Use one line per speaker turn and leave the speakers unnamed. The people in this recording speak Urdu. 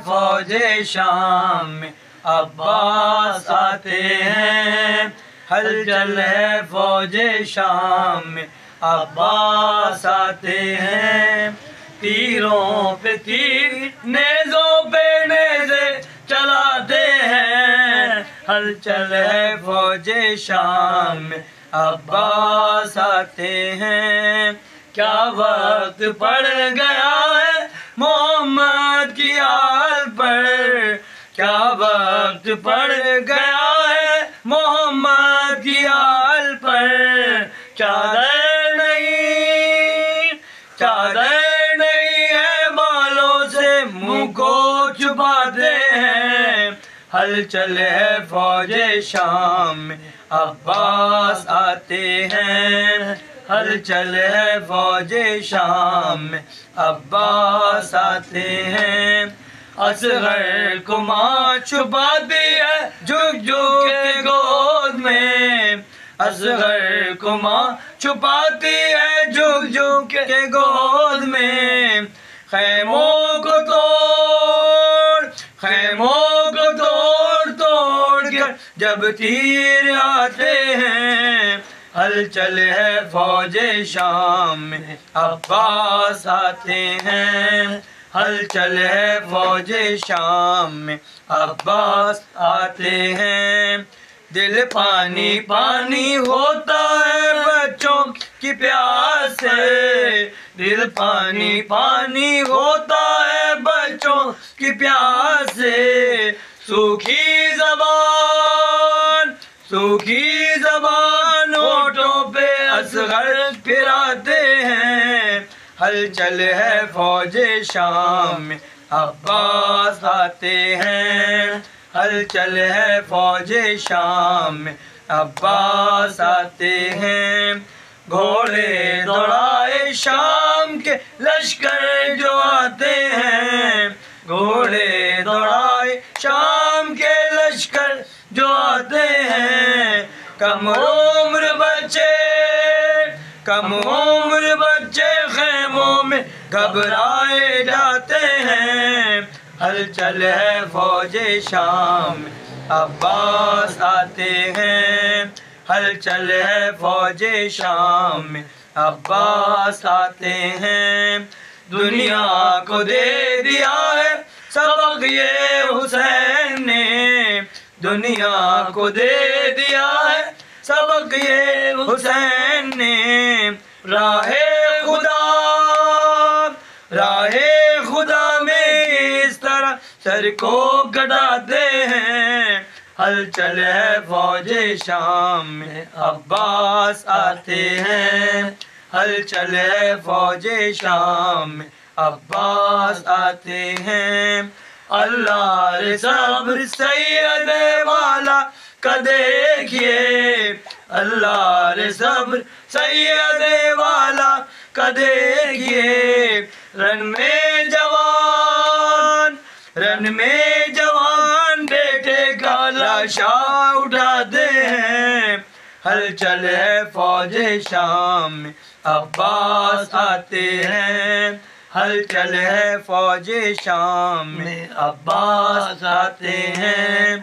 فوج شام میں عباس آتے ہیں، ہلچل ہے فوج شام میں عباس آتے ہیں، تیروں پہ تیر نیزوں پہ نیزے چلاتے ہیں، ہلچل ہے فوج شام میں عباس آتے ہیں، کیا وقت پڑ گیا ہے محمد کی آل پر، کیا وقت پڑ گیا ہے محمد کی آل پر، چادر نہیں ہے بالوں سے منہ کو چھپاتے ہیں، ہلچل ہے فوج شام میں عباس آتے ہیں، ہلچل ہے فوج شام میں عباس آتے ہیں، اصغر کو ماں چھپاتی ہے جھک جھک کے گود میں، اصغر کو ماں چھپاتی ہے جھک جھک کے گود میں، خیموں کو توڑ کر جب تیر آتے ہیں، ہلچل ہے فوج شام میں عباس آتے ہیں، ہلچل ہے فوج شام میں عباس آتے ہیں، دل پانی پانی ہوتا ہے بچوں کی پیاس سے، دل پانی پانی ہوتا ہے بچوں کی پیاس سے، سوکھی زبان ہونٹوں پہ اصغر پھراتے ہیں، ہلچل ہے فوج شام میں عباس آتے ہیں، ہلچل ہے فوج شام میں عباس آتے ہیں، گھوڑے دوڑائے شام کے لشکر جو آتے ہیں، گھوڑے دوڑائے شام کے لشکر جو آتے ہیں، کم عمر بچے خیموں میں گھبرائے جاتے ہیں، ہلچل ہے فوج شام میں عباس آتے ہیں، ہلچل ہے فوج شام میں عباس آتے ہیں، دنیا کو دے دیا ہے سبق یہ حسین نے، دنیا کو دے دیا ہے سبق یہ حسین نے، راہ خدا میں اس طرح سر کو کٹاتے ہیں، ہلچل ہے فوج شام میں عباس آتے ہیں، ہلچل ہے فوج شام میں عباس آتے ہیں، اللہ رے صبر سید والا کا دیکھیے، اللہ رے صبر سید والا کا دیکھیے، رن میں جوان بیٹے کا لاشا اٹھاتے ہیں، ہلچل ہے فوج شام میں عباس آتے ہیں، ہلچل ہے فوج شام میں عباس آتے ہیں،